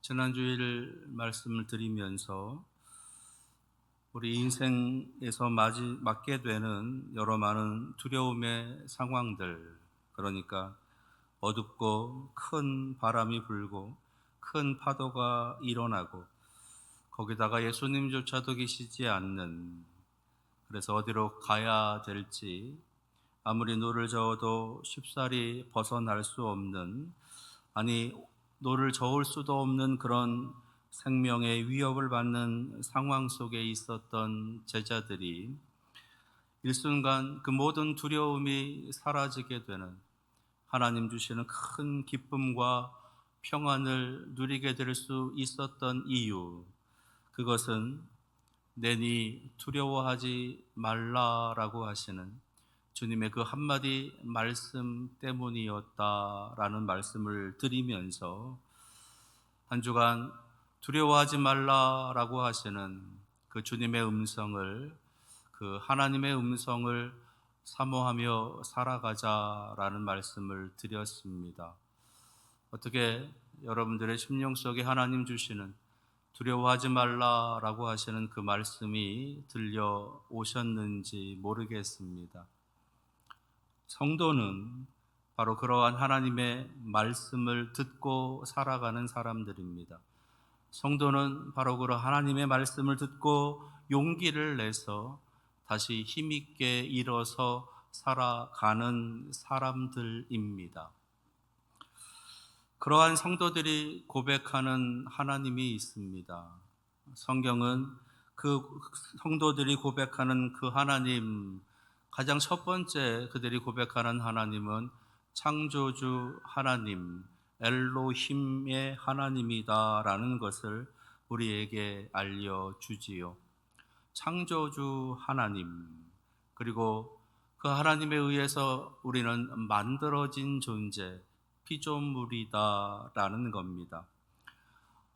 지난 주일 말씀을 드리면서 우리 인생에서 맞게 되는 여러 많은 두려움의 상황들, 그러니까 어둡고 큰 바람이 불고 큰 파도가 일어나고 거기다가 예수님조차도 계시지 않는, 그래서 어디로 가야 될지 아무리 노를 저어도 쉽사리 벗어날 수 없는, 아니 노를 저을 수도 없는 그런 생명의 위협을 받는 상황 속에 있었던 제자들이 일순간 그 모든 두려움이 사라지게 되는, 하나님 주시는 큰 기쁨과 평안을 누리게 될 수 있었던 이유, 그것은 내니 두려워하지 말라라고 하시는 주님의 그 한마디 말씀 때문이었다라는 말씀을 드리면서 한 주간 두려워하지 말라라고 하시는 그 주님의 음성을, 그 하나님의 음성을 사모하며 살아가자라는 말씀을 드렸습니다. 어떻게 여러분들의 심령 속에 하나님 주시는 두려워하지 말라라고 하시는 그 말씀이 들려오셨는지 모르겠습니다. 성도는 바로 그러한 하나님의 말씀을 듣고 살아가는 사람들입니다. 성도는 바로 그런 하나님의 말씀을 듣고 용기를 내서 다시 힘있게 일어서 살아가는 사람들입니다. 그러한 성도들이 고백하는 하나님이 있습니다. 성경은 그 성도들이 고백하는 그 하나님, 가장 첫 번째 그들이 고백하는 하나님은 창조주 하나님, 엘로힘의 하나님이다라는 것을 우리에게 알려주지요. 창조주 하나님, 그리고 그 하나님에 의해서 우리는 만들어진 존재, 피조물이다라는 겁니다.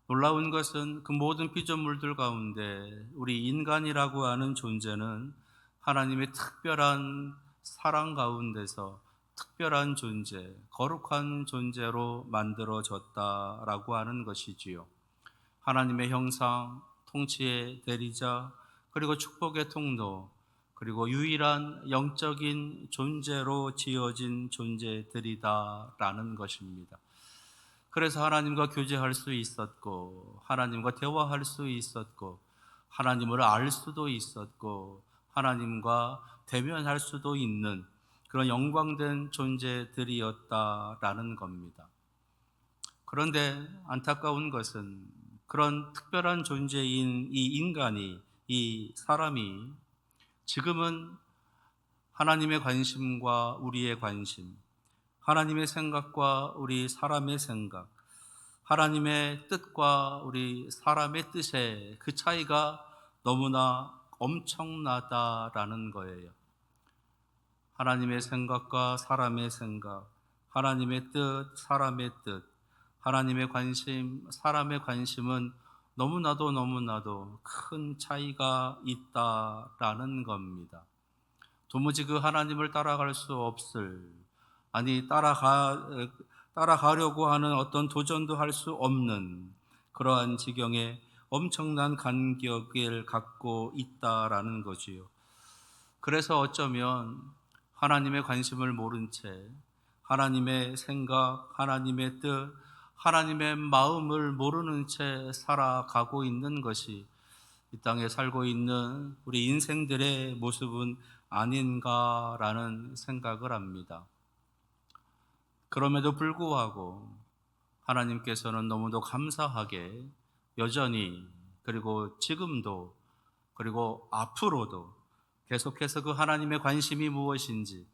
놀라운 것은 그 모든 피조물들 가운데 우리 인간이라고 하는 존재는 하나님의 특별한 사랑 가운데서 특별한 존재, 거룩한 존재로 만들어졌다라고 하는 것이지요. 하나님의 형상, 통치의 대리자, 그리고 축복의 통로, 그리고 유일한 영적인 존재로 지어진 존재들이다라는 것입니다. 그래서 하나님과 교제할 수 있었고, 하나님과 대화할 수 있었고, 하나님을 알 수도 있었고, 하나님과 대면할 수도 있는 그런 영광된 존재들이었다라는 겁니다. 그런데 안타까운 것은 그런 특별한 존재인 이 인간이, 이 사람이 지금은 하나님의 관심과 우리의 관심, 하나님의 생각과 우리 사람의 생각, 하나님의 뜻과 우리 사람의 뜻의 그 차이가 너무나 엄청나다라는 거예요. 하나님의 생각과 사람의 생각, 하나님의 뜻, 사람의 뜻, 하나님의 관심, 사람의 관심은 너무나도 큰 차이가 있다라는 겁니다. 도무지 그 하나님을 따라갈 수 없을, 아니 따라가려고 하는 어떤 도전도 할 수 없는 그러한 지경에 엄청난 간격을 갖고 있다라는 거지요. 그래서 어쩌면 하나님의 관심을 모른 채 하나님의 생각, 하나님의 뜻, 하나님의 마음을 모르는 채 살아가고 있는 것이 이 땅에 살고 있는 우리 인생들의 모습은 아닌가라는 생각을 합니다. 그럼에도 불구하고 하나님께서는 너무도 감사하게 여전히, 그리고 지금도, 그리고 앞으로도 계속해서 그 하나님의 관심이 무엇인지,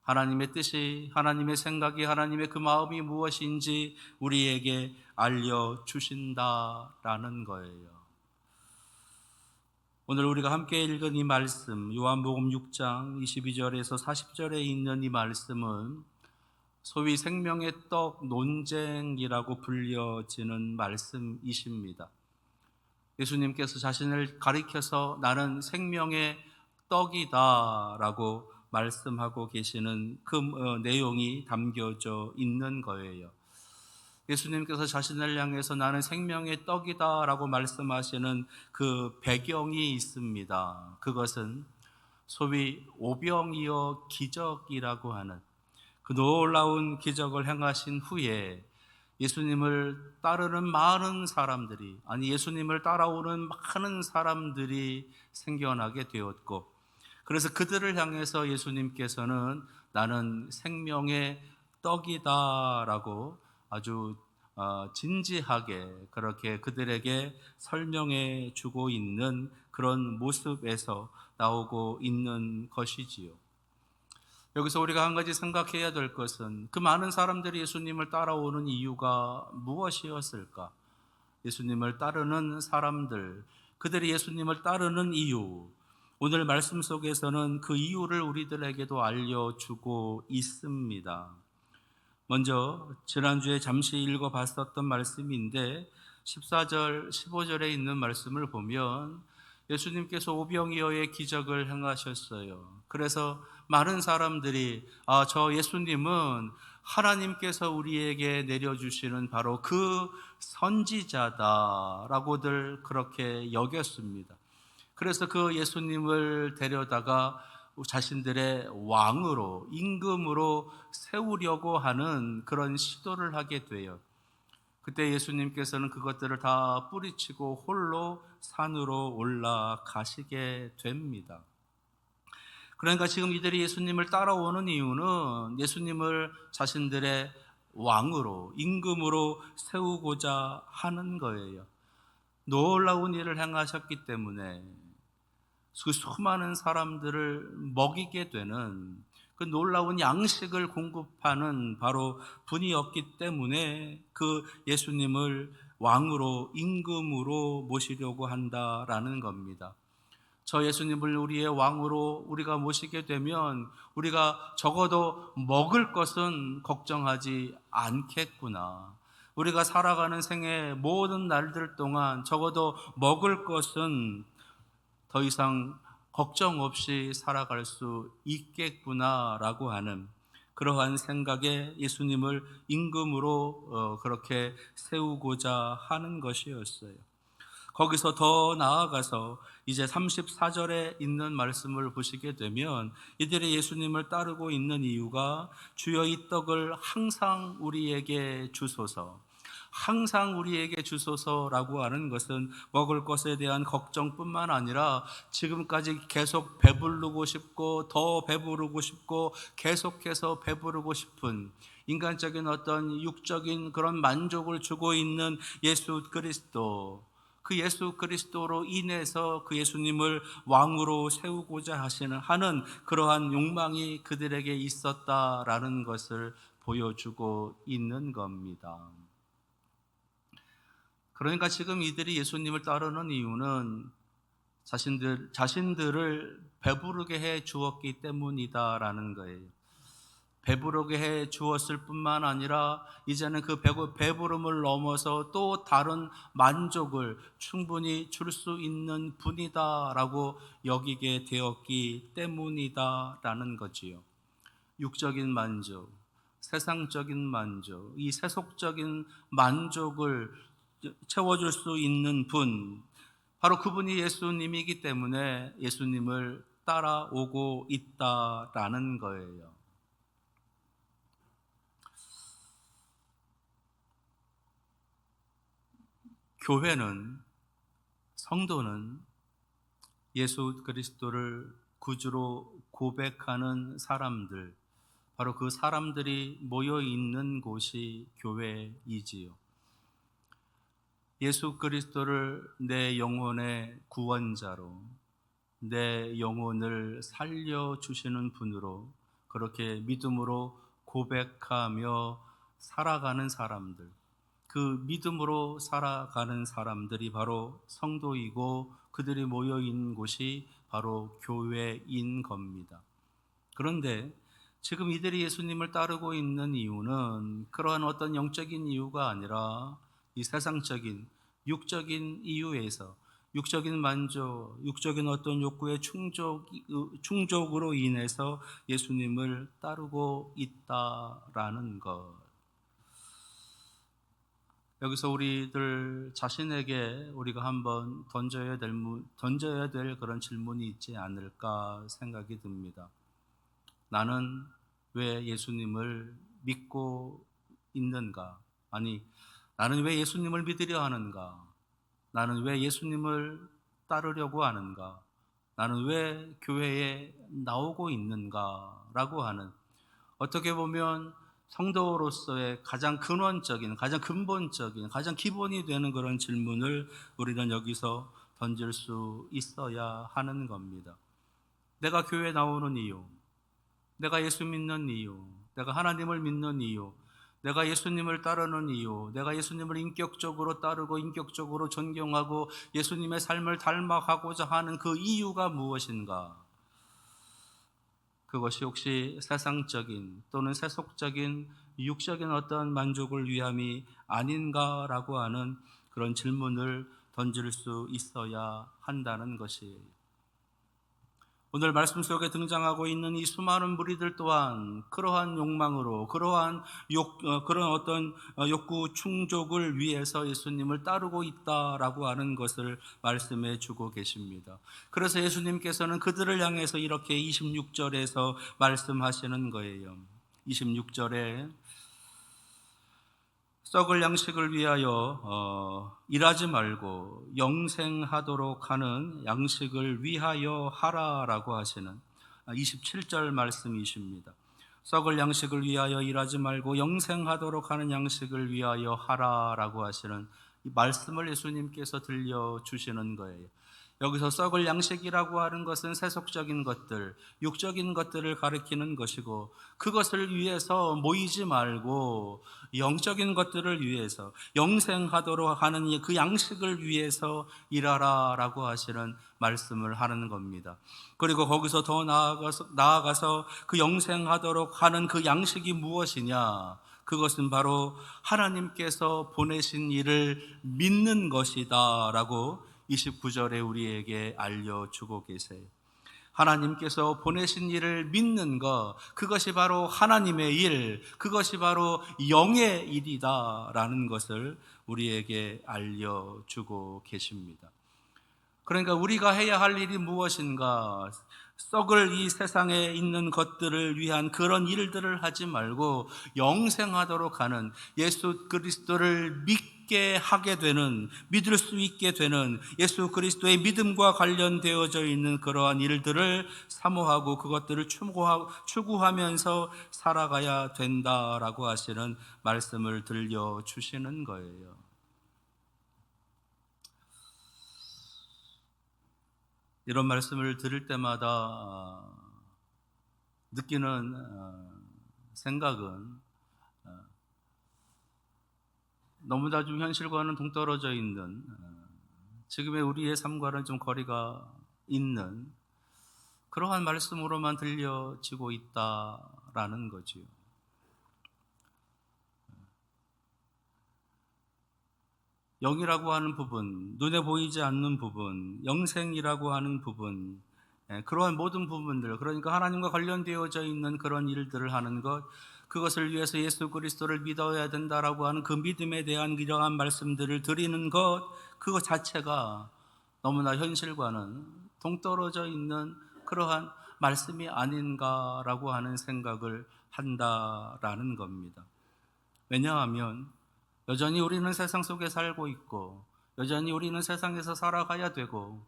하나님의 뜻이, 하나님의 생각이, 하나님의 그 마음이 무엇인지 우리에게 알려주신다라는 거예요. 오늘 우리가 함께 읽은 이 말씀, 요한복음 6장 22절에서 40절에 있는 이 말씀은 소위 생명의 떡 논쟁이라고 불려지는 말씀이십니다. 예수님께서 자신을 가리켜서 나는 생명의 떡이다 라고 말씀하고 계시는 그 내용이 담겨져 있는 거예요. 예수님께서 자신을 향해서 나는 생명의 떡이다 라고 말씀하시는 그 배경이 있습니다. 그것은 소위 오병이어 기적이라고 하는 그 놀라운 기적을 행하신 후에 예수님을 따르는 많은 사람들이, 아니 예수님을 따라오는 많은 사람들이 생겨나게 되었고, 그래서 그들을 향해서 예수님께서는 나는 생명의 떡이다 라고 아주 진지하게 그렇게 그들에게 설명해 주고 있는 그런 모습에서 나오고 있는 것이지요. 여기서 우리가 한 가지 생각해야 될 것은 그 많은 사람들이 예수님을 따라오는 이유가 무엇이었을까? 예수님을 따르는 사람들, 그들이 예수님을 따르는 이유, 오늘 말씀 속에서는 그 이유를 우리들에게도 알려주고 있습니다. 먼저 지난주에 잠시 읽어봤었던 말씀인데 14절, 15절에 있는 말씀을 보면 예수님께서 오병이어의 기적을 행하셨어요. 그래서 많은 사람들이 저 예수님은 하나님께서 우리에게 내려주시는 바로 그 선지자다라고들 그렇게 여겼습니다. 그래서 그 예수님을 데려다가 자신들의 왕으로, 임금으로 세우려고 하는 그런 시도를 하게 돼요. 그때 예수님께서는 그것들을 다 뿌리치고 홀로 산으로 올라가시게 됩니다. 그러니까 지금 이들이 예수님을 따라오는 이유는 예수님을 자신들의 왕으로, 임금으로 세우고자 하는 거예요. 놀라운 일을 행하셨기 때문에 그 수많은 사람들을 먹이게 되는 그 놀라운 양식을 공급하는 바로 분이었기 때문에 그 예수님을 왕으로, 임금으로 모시려고 한다라는 겁니다. 저 예수님을 우리의 왕으로 우리가 모시게 되면 우리가 적어도 먹을 것은 걱정하지 않겠구나. 우리가 살아가는 생의 모든 날들 동안 적어도 먹을 것은 더 이상 걱정 없이 살아갈 수 있겠구나라고 하는 그러한 생각에 예수님을 임금으로 그렇게 세우고자 하는 것이었어요. 거기서 더 나아가서 이제 34절에 있는 말씀을 보시게 되면 이들이 예수님을 따르고 있는 이유가 주여 이 떡을 항상 우리에게 주소서, 항상 우리에게 주소서라고 하는 것은 먹을 것에 대한 걱정뿐만 아니라 지금까지 계속 배부르고 싶고 더 배부르고 싶고 계속해서 배부르고 싶은 인간적인 어떤 육적인 그런 만족을 주고 있는 예수 그리스도, 그 예수 그리스도로 인해서 그 예수님을 왕으로 세우고자 하는 그러한 욕망이 그들에게 있었다라는 것을 보여주고 있는 겁니다. 그러니까 지금 이들이 예수님을 따르는 이유는 자신들을 배부르게 해 주었기 때문이다라는 거예요. 배부르게 해 주었을 뿐만 아니라 이제는 그 배부름을 넘어서 또 다른 만족을 충분히 줄 수 있는 분이다라고 여기게 되었기 때문이다라는 거지요. 육적인 만족, 세상적인 만족, 이 세속적인 만족을 채워줄 수 있는 분, 바로 그분이 예수님이기 때문에 예수님을 따라오고 있다라는 거예요. 교회는, 성도는 예수 그리스도를 구주로 고백하는 사람들, 바로 그 사람들이 모여 있는 곳이 교회이지요. 예수 그리스도를 내 영혼의 구원자로, 내 영혼을 살려주시는 분으로 그렇게 믿음으로 고백하며 살아가는 사람들, 그 믿음으로 살아가는 사람들이 바로 성도이고 그들이 모여있는 곳이 바로 교회인 겁니다. 그런데 지금 이들이 예수님을 따르고 있는 이유는 그러한 어떤 영적인 이유가 아니라 이 세상적인, 육적인 이유에서 육적인 만족, 육적인 어떤 욕구의 충족으로 인해서 예수님을 따르고 있다라는 것. 여기서 우리들 자신에게 우리가 한번 던져야 될 그런 질문이 있지 않을까 생각이 듭니다. 나는 왜 예수님을 믿고 있는가? 아니, 나는 왜 예수님을 믿으려 하는가? 나는 왜 예수님을 따르려고 하는가? 나는 왜 교회에 나오고 있는가? 라고 하는, 어떻게 보면 성도로서의 가장 근원적인, 가장 근본적인, 가장 기본이 되는 그런 질문을 우리는 여기서 던질 수 있어야 하는 겁니다. 내가 교회에 나오는 이유, 내가 예수 믿는 이유, 내가 하나님을 믿는 이유, 내가 예수님을 따르는 이유, 내가 예수님을 인격적으로 따르고 인격적으로 존경하고 예수님의 삶을 닮아가고자 하는 그 이유가 무엇인가? 그것이 혹시 세상적인 또는 세속적인 육적인 어떤 만족을 위함이 아닌가라고 하는 그런 질문을 던질 수 있어야 한다는 것이에요. 오늘 말씀 속에 등장하고 있는 이 수많은 무리들 또한 그러한 욕망으로, 그러한 그런 어떤 욕구 충족을 위해서 예수님을 따르고 있다라고 하는 것을 말씀해 주고 계십니다. 그래서 예수님께서는 그들을 향해서 이렇게 26절에서 말씀하시는 거예요. 26절에 썩을 양식을 위하여 일하지 말고 영생하도록 하는 양식을 위하여 하라라고 하시는 27절 말씀이십니다. 썩을 양식을 위하여 일하지 말고 영생하도록 하는 양식을 위하여 하라라고 하시는 이 말씀을 예수님께서 들려주시는 거예요. 여기서 썩을 양식이라고 하는 것은 세속적인 것들, 육적인 것들을 가리키는 것이고, 그것을 위해서 모이지 말고 영적인 것들을 위해서, 영생하도록 하는 그 양식을 위해서 일하라라고 하시는 말씀을 하는 겁니다. 그리고 거기서 더 나아가서 그 영생하도록 하는 그 양식이 무엇이냐? 그것은 바로 하나님께서 보내신 이를 믿는 것이다 라고 29절에 우리에게 알려주고 계세요. 하나님께서 보내신 일을 믿는 것, 그것이 바로 하나님의 일, 그것이 바로 영의 일이다 라는 것을 우리에게 알려주고 계십니다. 그러니까 우리가 해야 할 일이 무엇인가? 썩을 이 세상에 있는 것들을 위한 그런 일들을 하지 말고 영생하도록 하는, 예수 그리스도를 믿게 하게 되는, 믿을 수 있게 되는 예수 그리스도의 믿음과 관련되어져 있는 그러한 일들을 사모하고 그것들을 추구하면서 살아가야 된다라고 하시는 말씀을 들려주시는 거예요. 이런 말씀을 들을 때마다 느끼는 생각은 너무나 좀 현실과는 동떨어져 있는, 지금의 우리의 삶과는 좀 거리가 있는 그러한 말씀으로만 들려지고 있다라는 거지요. 영이라고 하는 부분, 눈에 보이지 않는 부분, 영생이라고 하는 부분, 그러한 모든 부분들, 그러니까 하나님과 관련되어져 있는 그런 일들을 하는 것, 그것을 위해서 예수 그리스도를 믿어야 된다라고 하는 그 믿음에 대한 이러한 말씀들을 드리는 것, 그것 자체가 너무나 현실과는 동떨어져 있는 그러한 말씀이 아닌가라고 하는 생각을 한다라는 겁니다. 왜냐하면 여전히 우리는 세상 속에 살고 있고, 여전히 우리는 세상에서 살아가야 되고,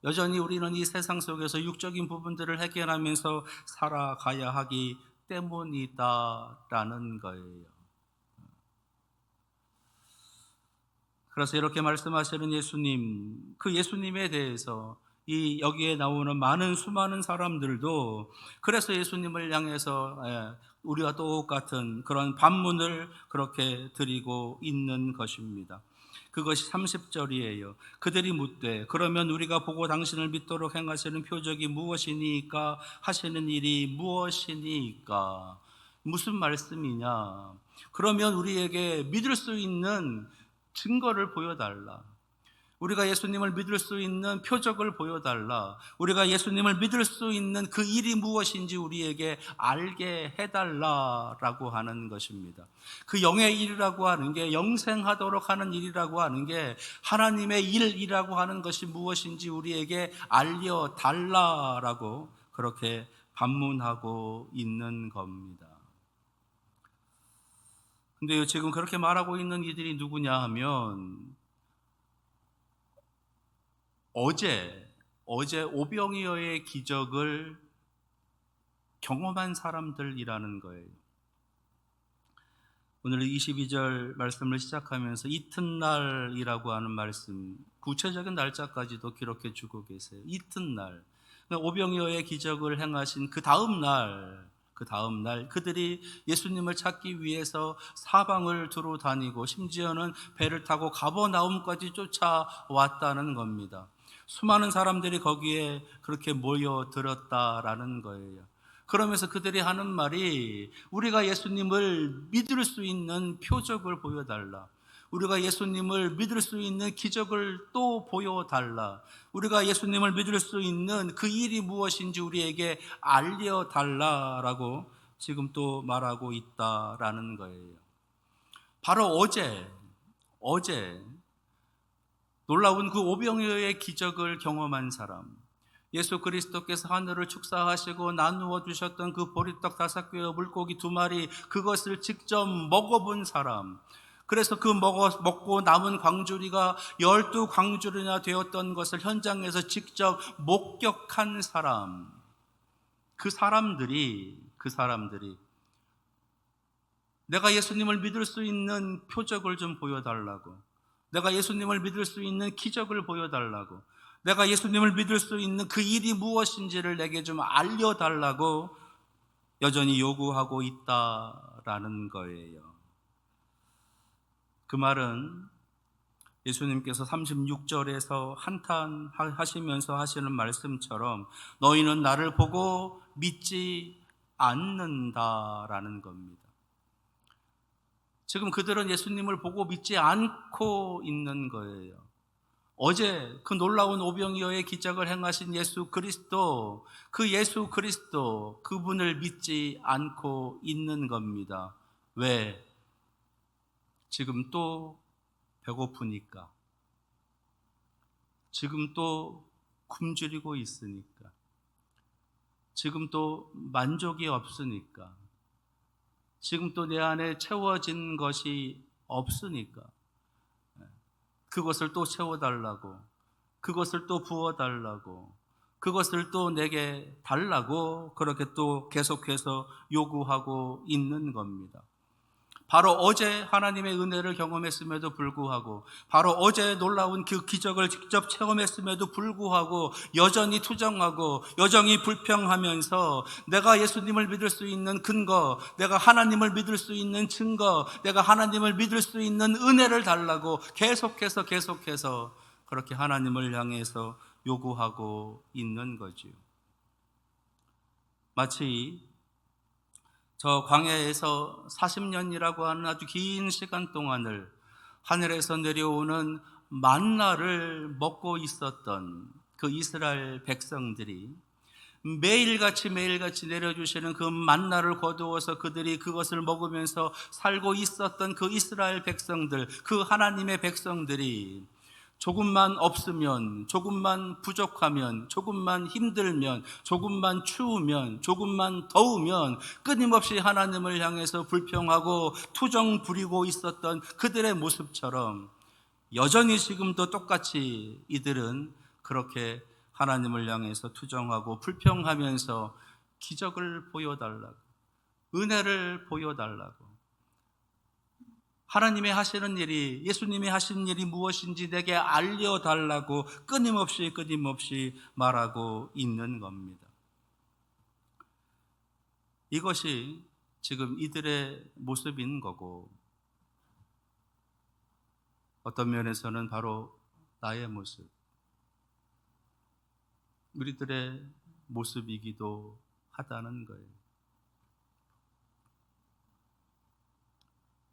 여전히 우리는 이 세상 속에서 육적인 부분들을 해결하면서 살아가야 하기 때문이다라는 거예요. 그래서 이렇게 말씀하시는 예수님, 그 예수님에 대해서 여기에 나오는 수많은 사람들도 그래서 예수님을 향해서 우리와 똑같은 그런 반문을 그렇게 드리고 있는 것입니다. 그것이 30절이에요. 그들이 묻되 그러면 우리가 보고 당신을 믿도록 행하시는 표적이 무엇이니까, 하시는 일이 무엇이니까, 무슨 말씀이냐? 그러면 우리에게 믿을 수 있는 증거를 보여달라. 우리가 예수님을 믿을 수 있는 표적을 보여달라. 우리가 예수님을 믿을 수 있는 그 일이 무엇인지 우리에게 알게 해달라라고 하는 것입니다. 그 영의 일이라고 하는 게, 영생하도록 하는 일이라고 하는 게, 하나님의 일이라고 하는 것이 무엇인지 우리에게 알려달라라고 그렇게 반문하고 있는 겁니다. 근데 지금 그렇게 말하고 있는 이들이 누구냐 하면, 어제 오병이어의 기적을 경험한 사람들이라는 거예요. 오늘 22절 말씀을 시작하면서 이튿날이라고 하는 말씀, 구체적인 날짜까지도 기록해 주고 계세요. 이튿날, 오병이어의 기적을 행하신 그 다음 날 그들이 예수님을 찾기 위해서 사방을 두루 다니고 심지어는 배를 타고 가버나움까지 쫓아왔다는 겁니다. 수많은 사람들이 거기에 그렇게 모여들었다라는 거예요. 그러면서 그들이 하는 말이, 우리가 예수님을 믿을 수 있는 표적을 보여달라. 우리가 예수님을 믿을 수 있는 기적을 또 보여달라. 우리가 예수님을 믿을 수 있는 그 일이 무엇인지 우리에게 알려달라라고 지금 또 말하고 있다라는 거예요. 바로 어제 놀라운 그 오병이어의 기적을 경험한 사람, 예수 그리스도께서 하늘을 축사하시고 나누어 주셨던 그 보리떡 5개와 물고기 2마리, 그것을 직접 먹어본 사람, 그래서 그 먹고 남은 광주리가 12광주리나 되었던 것을 현장에서 직접 목격한 사람, 그 사람들이 내가 예수님을 믿을 수 있는 표적을 좀 보여달라고, 내가 예수님을 믿을 수 있는 기적을 보여달라고, 내가 예수님을 믿을 수 있는 그 일이 무엇인지를 내게 좀 알려달라고 여전히 요구하고 있다라는 거예요. 그 말은 예수님께서 36절에서 한탄하시면서 하시는 말씀처럼 너희는 나를 보고 믿지 않는다라는 겁니다. 지금 그들은 예수님을 보고 믿지 않고 있는 거예요. 어제 그 놀라운 오병이어의 기적을 행하신 예수 그리스도, 그분을 믿지 않고 있는 겁니다. 왜? 지금 또 배고프니까, 지금 또 굶주리고 있으니까, 지금 또 만족이 없으니까, 지금 또 내 안에 채워진 것이 없으니까 그것을 또 채워달라고, 그것을 또 부어달라고, 그것을 또 내게 달라고 그렇게 또 계속해서 요구하고 있는 겁니다. 바로 어제 하나님의 은혜를 경험했음에도 불구하고, 바로 어제 놀라운 그 기적을 직접 체험했음에도 불구하고 여전히 투정하고 여전히 불평하면서 내가 예수님을 믿을 수 있는 근거, 내가 하나님을 믿을 수 있는 증거, 내가 하나님을 믿을 수 있는 은혜를 달라고 계속해서 그렇게 하나님을 향해서 요구하고 있는 거지요. 마치 저 광야에서 40년이라고 하는 아주 긴 시간 동안을 하늘에서 내려오는 만나를 먹고 있었던 그 이스라엘 백성들이 매일같이 내려주시는 그 만나를 거두어서 그들이 그것을 먹으면서 살고 있었던 그 이스라엘 백성들, 그 하나님의 백성들이 조금만 없으면, 조금만 부족하면, 조금만 힘들면, 조금만 추우면, 조금만 더우면 끊임없이 하나님을 향해서 불평하고 투정 부리고 있었던 그들의 모습처럼 여전히 지금도 똑같이 이들은 그렇게 하나님을 향해서 투정하고 불평하면서 기적을 보여달라고, 은혜를 보여달라고, 하나님이 하시는 일이, 예수님이 하시는 일이 무엇인지 내게 알려달라고 끊임없이 말하고 있는 겁니다. 이것이 지금 이들의 모습인 거고, 어떤 면에서는 바로 나의 모습, 우리들의 모습이기도 하다는 거예요.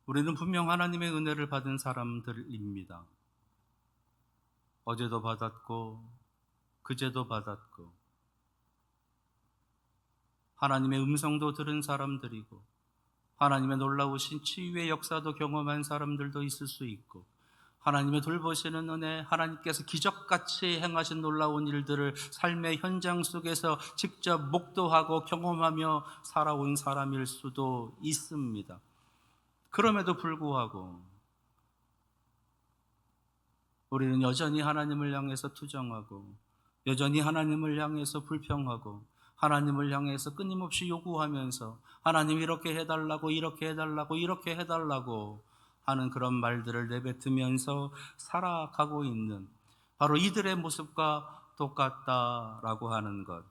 우리는 분명 하나님의 은혜를 받은 사람들입니다. 어제도 받았고 그제도 받았고 하나님의 음성도 들은 사람들이고 하나님의 놀라우신 치유의 역사도 경험한 사람들도 있을 수 있고 하나님의 돌보시는 은혜, 하나님께서 기적같이 행하신 놀라운 일들을 삶의 현장 속에서 직접 목도하고 경험하며 살아온 사람일 수도 있습니다. 그럼에도 불구하고 우리는 여전히 하나님을 향해서 투정하고 여전히 하나님을 향해서 불평하고 하나님을 향해서 끊임없이 요구하면서 하나님 이렇게 해달라고 이렇게 해달라고 이렇게 해달라고 하는 그런 말들을 내뱉으면서 살아가고 있는 바로 이들의 모습과 똑같다라고 하는 것.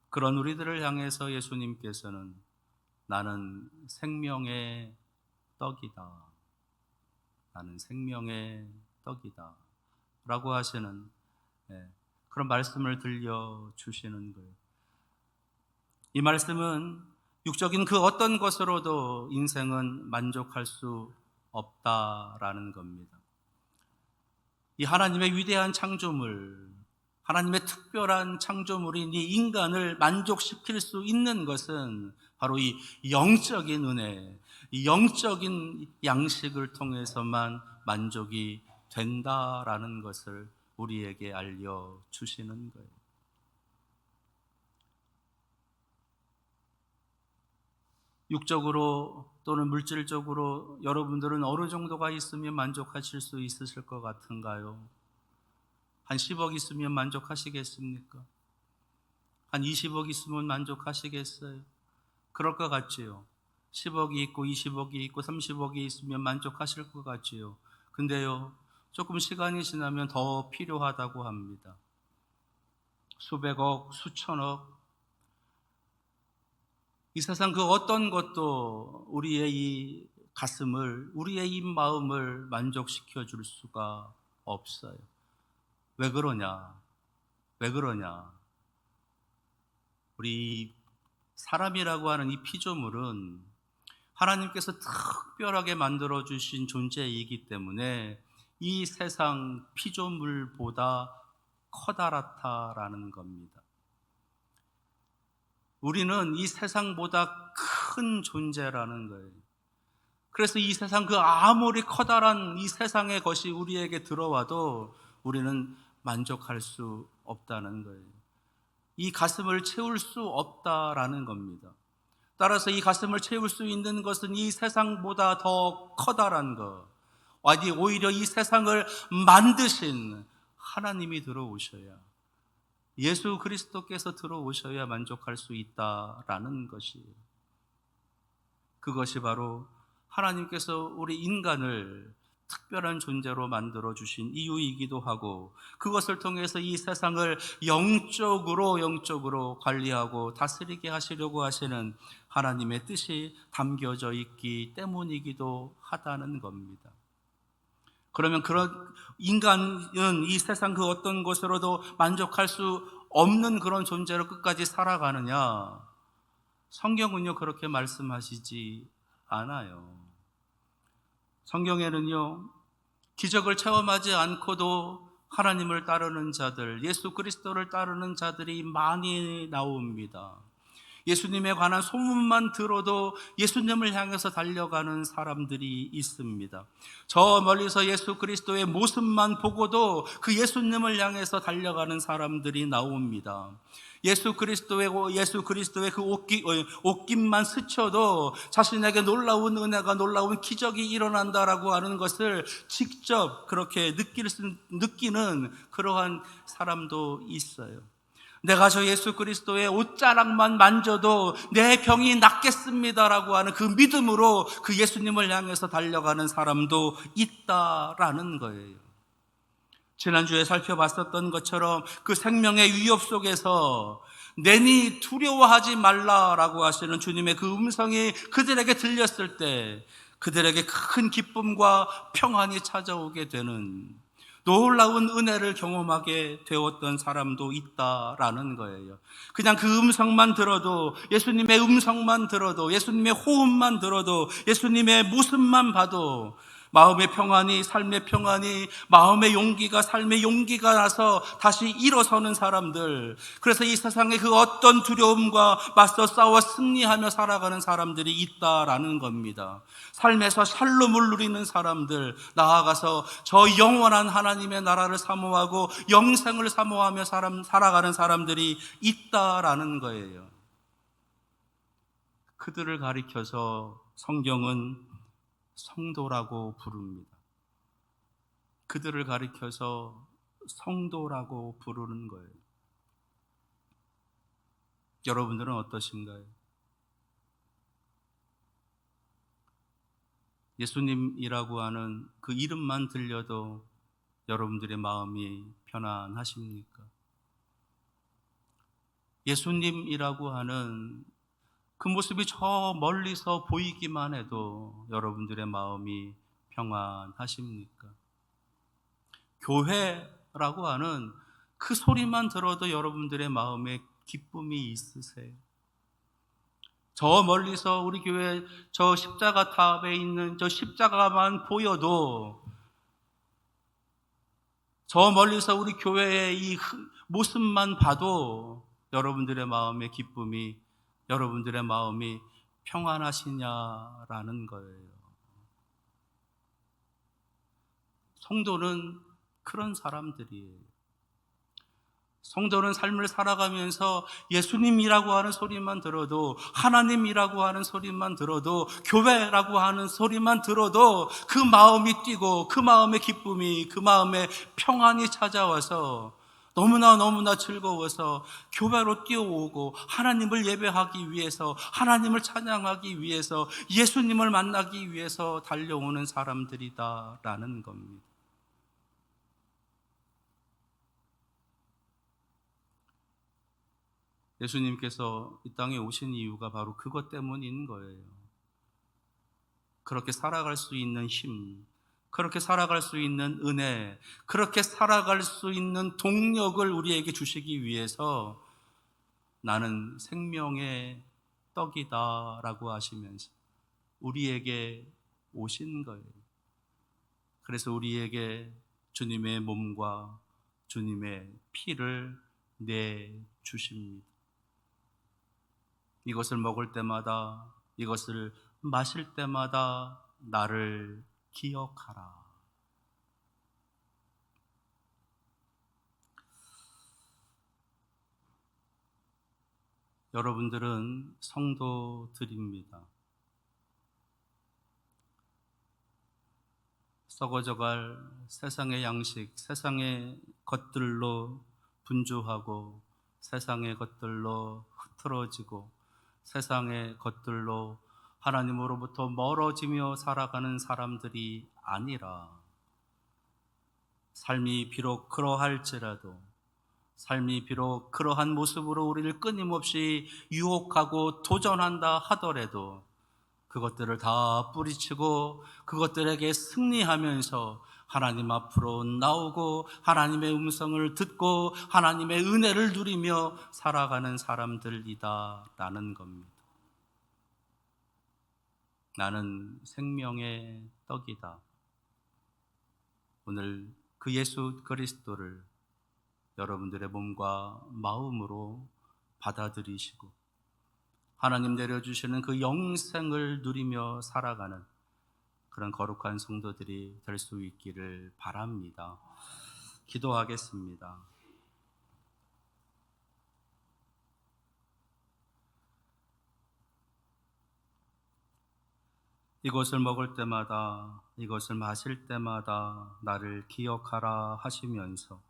그런 우리들을 향해서 예수님께서는 나는 생명의 떡이다. 나는 생명의 떡이다. 라고 하시는 그런 말씀을 들려주시는 거예요. 이 말씀은 육적인 그 어떤 것으로도 인생은 만족할 수 없다라는 겁니다. 이 하나님의 위대한 창조물, 하나님의 특별한 창조물인 이 인간을 만족시킬 수 있는 것은 바로 이 영적인 은혜, 이 영적인 양식을 통해서만 만족이 된다라는 것을 우리에게 알려주시는 거예요. 육적으로 또는 물질적으로 여러분들은 어느 정도가 있으면 만족하실 수 있으실 것 같은가요? 한 10억 있으면 만족하시겠습니까? 한 20억 있으면 만족하시겠어요? 그럴 것 같지요. 10억이 있고 20억이 있고 30억이 있으면 만족하실 것 같지요. 근데요, 조금 시간이 지나면 더 필요하다고 합니다. 수백억, 수천억, 이 세상 그 어떤 것도 우리의 이 가슴을, 우리의 이 마음을 만족시켜 줄 수가 없어요. 왜 그러냐? 왜 그러냐? 우리 사람이라고 하는 이 피조물은 하나님께서 특별하게 만들어주신 존재이기 때문에 이 세상 피조물보다 커다랗다라는 겁니다. 우리는 이 세상보다 큰 존재라는 거예요. 그래서 이 세상 그 아무리 커다란 이 세상의 것이 우리에게 들어와도 우리는 만족할 수 없다는 거예요. 이 가슴을 채울 수 없다라는 겁니다. 따라서 이 가슴을 채울 수 있는 것은 이 세상보다 더 커다란 것, 아니 오히려 이 세상을 만드신 하나님이 들어오셔야, 예수 그리스도께서 들어오셔야 만족할 수 있다라는 것이에요. 그것이 바로 하나님께서 우리 인간을 특별한 존재로 만들어주신 이유이기도 하고, 그것을 통해서 이 세상을 영적으로 관리하고 다스리게 하시려고 하시는 하나님의 뜻이 담겨져 있기 때문이기도 하다는 겁니다. 그러면 그런 인간은 이 세상 그 어떤 것으로도 만족할 수 없는 그런 존재로 끝까지 살아가느냐? 성경은요, 그렇게 말씀하시지 않아요. 성경에는요, 기적을 체험하지 않고도 하나님을 따르는 자들, 예수 그리스도를 따르는 자들이 많이 나옵니다. 예수님에 관한 소문만 들어도 예수님을 향해서 달려가는 사람들이 있습니다. 저 멀리서 예수 그리스도의 모습만 보고도 그 예수님을 향해서 달려가는 사람들이 나옵니다. 예수 그리스도의 그 옷깃만 스쳐도 자신에게 놀라운 은혜가, 놀라운 기적이 일어난다라고 하는 것을 직접 그렇게 느끼는 그러한 사람도 있어요. 내가 저 예수 그리스도의 옷자락만 만져도 내 병이 낫겠습니다라고 하는 그 믿음으로 그 예수님을 향해서 달려가는 사람도 있다라는 거예요. 지난주에 살펴봤었던 것처럼 그 생명의 위협 속에서 내니 두려워하지 말라라고 하시는 주님의 그 음성이 그들에게 들렸을 때 그들에게 큰 기쁨과 평안이 찾아오게 되는 놀라운 은혜를 경험하게 되었던 사람도 있다라는 거예요. 그냥 그 음성만 들어도, 예수님의 음성만 들어도, 예수님의 호흡만 들어도, 예수님의 모습만 봐도 마음의 평안이, 삶의 평안이, 마음의 용기가, 삶의 용기가 나서 다시 일어서는 사람들, 그래서 이 세상의 그 어떤 두려움과 맞서 싸워 승리하며 살아가는 사람들이 있다라는 겁니다. 삶에서 샬롬을 누리는 사람들, 나아가서 저 영원한 하나님의 나라를 사모하고 영생을 사모하며 살아가는 사람들이 있다라는 거예요. 그들을 가리켜서 성경은 성도라고 부릅니다. 그들을 가리켜서 성도라고 부르는 거예요. 여러분들은 어떠신가요? 예수님이라고 하는 그 이름만 들려도 여러분들의 마음이 편안하십니까? 예수님이라고 하는 그 모습이 저 멀리서 보이기만 해도 여러분들의 마음이 평안하십니까? 교회라고 하는 그 소리만 들어도 여러분들의 마음에 기쁨이 있으세요? 저 멀리서 우리 교회 저 십자가 탑에 있는 저 십자가만 보여도, 저 멀리서 우리 교회의 이 모습만 봐도 여러분들의 마음의 기쁨이, 여러분들의 마음이 평안하시냐라는 거예요. 성도는 그런 사람들이에요. 성도는 삶을 살아가면서 예수님이라고 하는 소리만 들어도, 하나님이라고 하는 소리만 들어도, 교회라고 하는 소리만 들어도 그 마음이 뛰고, 그 마음의 기쁨이, 그 마음의 평안이 찾아와서 너무나 즐거워서 교회로 뛰어오고 하나님을 예배하기 위해서, 하나님을 찬양하기 위해서, 예수님을 만나기 위해서 달려오는 사람들이다라는 겁니다. 예수님께서 이 땅에 오신 이유가 바로 그것 때문인 거예요. 그렇게 살아갈 수 있는 힘, 그렇게 살아갈 수 있는 은혜, 그렇게 살아갈 수 있는 동력을 우리에게 주시기 위해서 나는 생명의 떡이다 라고 하시면서 우리에게 오신 거예요. 그래서 우리에게 주님의 몸과 주님의 피를 내주십니다. 이것을 먹을 때마다, 이것을 마실 때마다 나를 기억하라. 여러분들은 성도들입니다. 썩어져갈 세상의 양식, 세상의 것들로 분주하고, 세상의 것들로 흐트러지고, 세상의 것들로 하나님으로부터 멀어지며 살아가는 사람들이 아니라, 삶이 비록 그러할지라도, 삶이 비록 그러한 모습으로 우리를 끊임없이 유혹하고 도전한다 하더라도 그것들을 다 뿌리치고 그것들에게 승리하면서 하나님 앞으로 나오고 하나님의 음성을 듣고 하나님의 은혜를 누리며 살아가는 사람들이다라는 겁니다. 나는 생명의 떡이다. 오늘 그 예수 그리스도를 여러분들의 몸과 마음으로 받아들이시고 하나님 내려주시는 그 영생을 누리며 살아가는 그런 거룩한 성도들이 될 수 있기를 바랍니다. 기도하겠습니다. 이것을 먹을 때마다, 이것을 마실 때마다 나를 기억하라 하시면서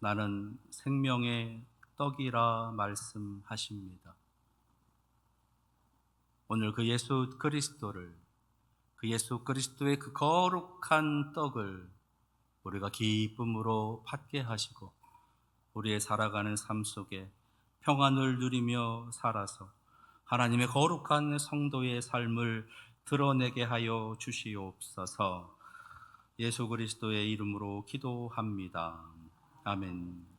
나는 생명의 떡이라 말씀하십니다. 오늘 그 예수 그리스도를, 그 예수 그리스도의 그 거룩한 떡을 우리가 기쁨으로 받게 하시고 우리의 살아가는 삶 속에 평안을 누리며 살아서 하나님의 거룩한 성도의 삶을 드러내게 하여 주시옵소서. 예수 그리스도의 이름으로 기도합니다. 아멘.